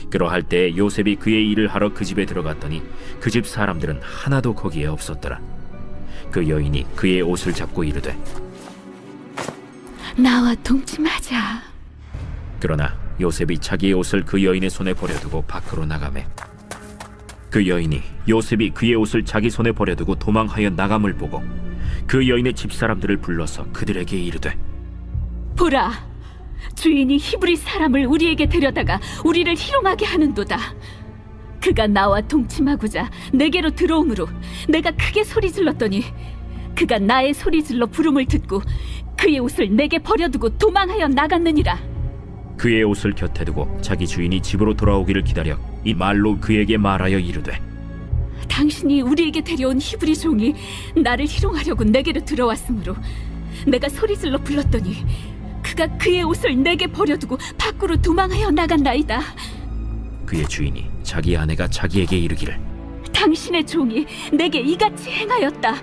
그러할 때 요셉이 그의 일을 하러 그 집에 들어갔더니 그 집 사람들은 하나도 거기에 없었더라. 그 여인이 그의 옷을 잡고 이르되 나와 동침하자. 그러나 요셉이 자기의 옷을 그 여인의 손에 버려두고 밖으로 나가매 그 여인이 요셉이 그의 옷을 자기 손에 버려두고 도망하여 나감을 보고 그 여인의 집사람들을 불러서 그들에게 이르되 보라, 주인이 히브리 사람을 우리에게 데려다가 우리를 희롱하게 하는도다. 그가 나와 동침하고자 내게로 들어오므로 내가 크게 소리 질렀더니 그가 나의 소리 질러 부름을 듣고 그의 옷을 내게 버려두고 도망하여 나갔느니라. 그의 옷을 곁에 두고 자기 주인이 집으로 돌아오기를 기다려 이 말로 그에게 말하여 이르되 당신이 우리에게 데려온 히브리 종이 나를 희롱하려고 내게로 들어왔으므로 내가 소리질러 불렀더니 그가 그의 옷을 내게 버려두고 밖으로 도망하여 나간나이다. 그의 주인이 자기 아내가 자기에게 이르기를 당신의 종이 내게 이같이 행하였다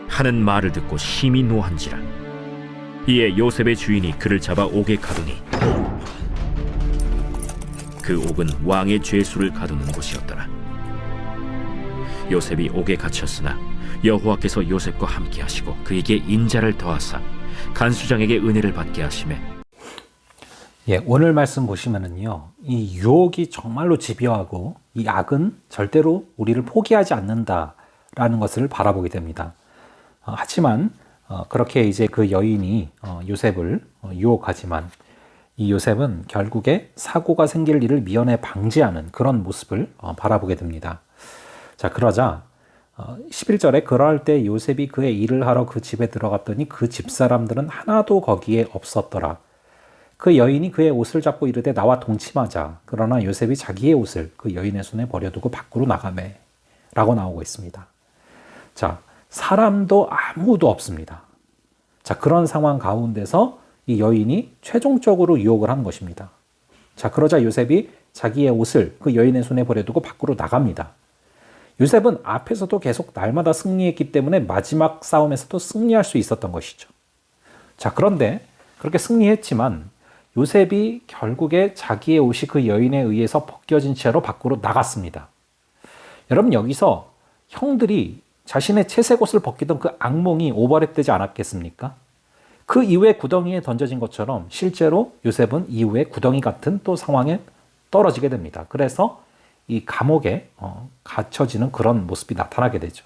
하는 말을 듣고 심히 노한지라. 이에 요셉의 주인이 그를 잡아 옥에 가두니 그 옥은 왕의 죄수를 가두는 곳이었더라. 요셉이 옥에 갇혔으나 여호와께서 요셉과 함께 하시고 그에게 인자를 더하사 간수장에게 은혜를 받게 하시매. 오늘 말씀 보시면은요, 이 유혹이 정말로 집요하고 이 악은 절대로 우리를 포기하지 않는다라는 것을 바라보게 됩니다. 하지만 그렇게 이제 그 여인이 요셉을 유혹하지만 이 요셉은 결국에 사고가 생길 일을 미연에 방지하는 그런 모습을 바라보게 됩니다. 자, 그러자 11절에 그러할 때 요셉이 그의 일을 하러 그 집에 들어갔더니 그 집사람들은 하나도 거기에 없었더라. 그 여인이 그의 옷을 잡고 이르되 나와 동침하자. 그러나 요셉이 자기의 옷을 그 여인의 손에 버려두고 밖으로 나가매 라고 나오고 있습니다. 자, 사람도 아무도 없습니다. 자, 그런 상황 가운데서 이 여인이 최종적으로 유혹을 한 것입니다. 자, 그러자 요셉이 자기의 옷을 그 여인의 손에 버려두고 밖으로 나갑니다. 요셉은 앞에서도 계속 날마다 승리했기 때문에 마지막 싸움에서도 승리할 수 있었던 것이죠. 자, 그런데 그렇게 승리했지만 요셉이 결국에 자기의 옷이 그 여인에 의해서 벗겨진 채로 밖으로 나갔습니다. 여러분, 여기서 형들이 자신의 채색 옷을 벗기던 그 악몽이 오버랩되지 않았겠습니까? 그 이후에 구덩이에 던져진 것처럼 실제로 요셉은 이후에 구덩이 같은 또 상황에 떨어지게 됩니다. 그래서 이 감옥에 갇혀지는 그런 모습이 나타나게 되죠.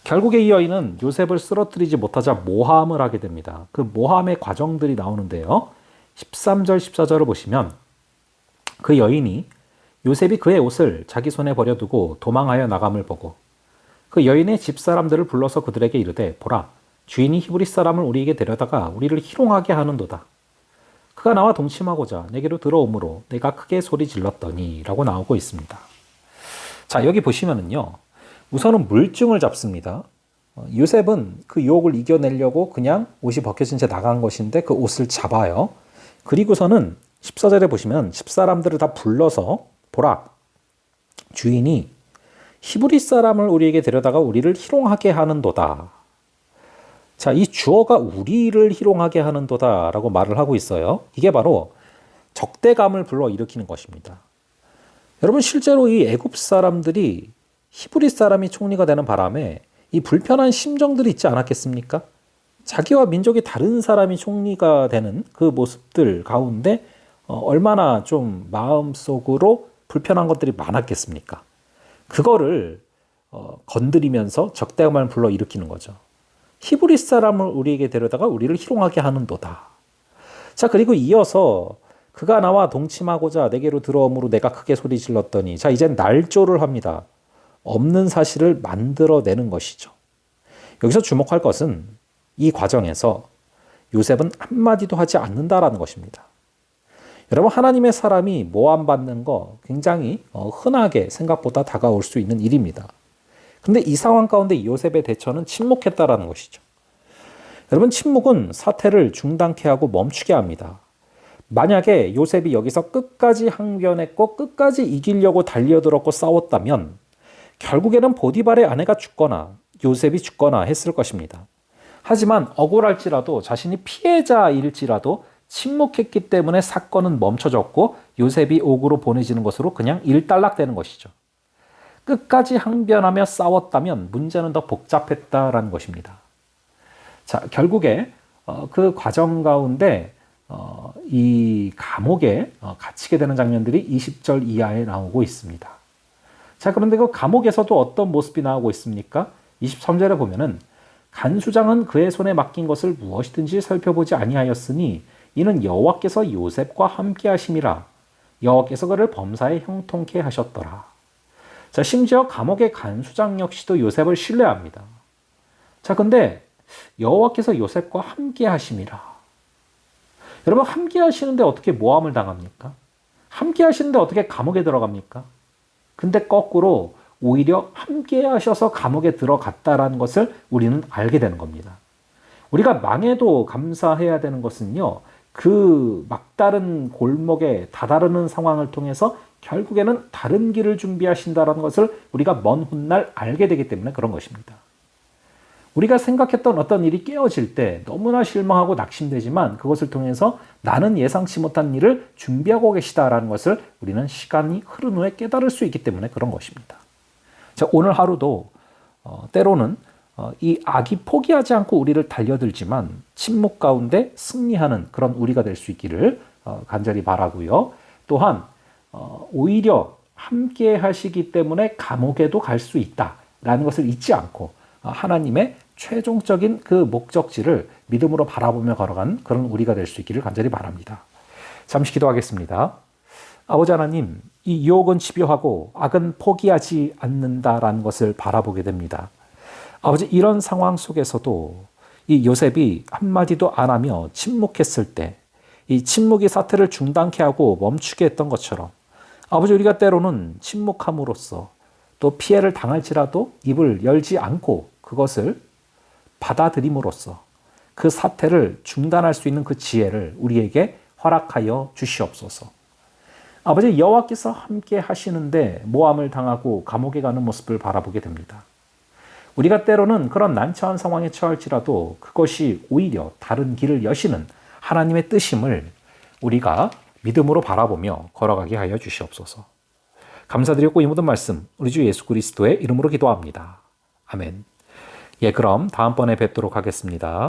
결국에 이 여인은 요셉을 쓰러뜨리지 못하자 모함을 하게 됩니다. 그 모함의 과정들이 나오는데요. 13절, 14절을 보시면 그 여인이 요셉이 그의 옷을 자기 손에 버려두고 도망하여 나감을 보고 그 여인의 집사람들을 불러서 그들에게 이르되 보라, 주인이 히브리 사람을 우리에게 데려다가 우리를 희롱하게 하는도다. 그가 나와 동침하고자 내게로 들어오므로 내가 크게 소리 질렀더니 라고 나오고 있습니다. 자, 여기 보시면은요, 우선은 물증을 잡습니다. 요셉은 그 유혹을 이겨내려고 그냥 옷이 벗겨진 채 나간 것인데 그 옷을 잡아요. 그리고서는 14절에 보시면 집사람들을 다 불러서 보라, 주인이 히브리 사람을 우리에게 데려다가 우리를 희롱하게 하는도다. 자, 이 주어가 우리를 희롱하게 하는도다 라고 말을 하고 있어요. 이게 바로 적대감을 불러일으키는 것입니다. 여러분, 실제로 이 애굽 사람들이 히브리 사람이 총리가 되는 바람에 이 불편한 심정들이 있지 않았겠습니까? 자기와 민족이 다른 사람이 총리가 되는 그 모습들 가운데 얼마나 좀 마음속으로 불편한 것들이 많았겠습니까? 그거를 건드리면서 적대감을 불러일으키는 거죠. 히브리 사람을 우리에게 데려다가 우리를 희롱하게 하는도다. 자, 그리고 이어서 그가 나와 동침하고자 내게로 들어오므로 내가 크게 소리 질렀더니, 자, 이젠 날조를 합니다. 없는 사실을 만들어내는 것이죠. 여기서 주목할 것은 이 과정에서 요셉은 한마디도 하지 않는다라는 것입니다. 여러분, 하나님의 사람이 모함받는 거 굉장히 흔하게 생각보다 다가올 수 있는 일입니다. 근데 이 상황 가운데 요셉의 대처는 침묵했다라는 것이죠. 여러분, 침묵은 사태를 중단케 하고 멈추게 합니다. 만약에 요셉이 여기서 끝까지 항변했고 끝까지 이기려고 달려들었고 싸웠다면 결국에는 보디발의 아내가 죽거나 요셉이 죽거나 했을 것입니다. 하지만 억울할지라도 자신이 피해자일지라도 침묵했기 때문에 사건은 멈춰졌고 요셉이 옥으로 보내지는 것으로 그냥 일단락되는 것이죠. 끝까지 항변하며 싸웠다면 문제는 더 복잡했다라는 것입니다. 자, 결국에 그 과정 가운데 이 감옥에 갇히게 되는 장면들이 20절 이하에 나오고 있습니다. 자, 그런데 그 감옥에서도 어떤 모습이 나오고 있습니까? 23절에 보면은 간수장은 그의 손에 맡긴 것을 무엇이든지 살펴보지 아니하였으니 이는 여호와께서 요셉과 함께 하심이라. 여호와께서 그를 범사에 형통케 하셨더라. 자, 심지어 감옥의 간수장 역시도 요셉을 신뢰합니다. 자, 근데 여호와께서 요셉과 함께 하심이라. 여러분, 함께 하시는데 어떻게 모함을 당합니까? 함께 하시는데 어떻게 감옥에 들어갑니까? 근데 거꾸로 오히려 함께 하셔서 감옥에 들어갔다라는 것을 우리는 알게 되는 겁니다. 우리가 망해도 감사해야 되는 것은요, 그 막다른 골목에 다다르는 상황을 통해서 결국에는 다른 길을 준비하신다는 것을 우리가 먼 훗날 알게 되기 때문에 그런 것입니다. 우리가 생각했던 어떤 일이 깨어질 때 너무나 실망하고 낙심되지만 그것을 통해서 나는 예상치 못한 일을 준비하고 계시다라는 것을 우리는 시간이 흐른 후에 깨달을 수 있기 때문에 그런 것입니다. 자, 오늘 하루도 때로는 이 악이 포기하지 않고 우리를 달려들지만 침묵 가운데 승리하는 그런 우리가 될 수 있기를 간절히 바라고요. 또한 오히려 함께 하시기 때문에 감옥에도 갈 수 있다라는 것을 잊지 않고 하나님의 최종적인 그 목적지를 믿음으로 바라보며 걸어가는 그런 우리가 될 수 있기를 간절히 바랍니다. 잠시 기도하겠습니다. 아버지 하나님, 이 유혹은 집요하고 악은 포기하지 않는다라는 것을 바라보게 됩니다. 아버지, 이런 상황 속에서도 이 요셉이 한마디도 안 하며 침묵했을 때 이 침묵이 사태를 중단케 하고 멈추게 했던 것처럼 아버지, 우리가 때로는 침묵함으로써 또 피해를 당할지라도 입을 열지 않고 그것을 받아들임으로써 그 사태를 중단할 수 있는 그 지혜를 우리에게 허락하여 주시옵소서. 아버지, 여호와께서 함께 하시는데 모함을 당하고 감옥에 가는 모습을 바라보게 됩니다. 우리가 때로는 그런 난처한 상황에 처할지라도 그것이 오히려 다른 길을 여시는 하나님의 뜻임을 우리가 믿음으로 바라보며 걸어가게 하여 주시옵소서. 감사드리고 이 모든 말씀 우리 주 예수 그리스도의 이름으로 기도합니다. 아멘. 예, 그럼 다음번에 뵙도록 하겠습니다.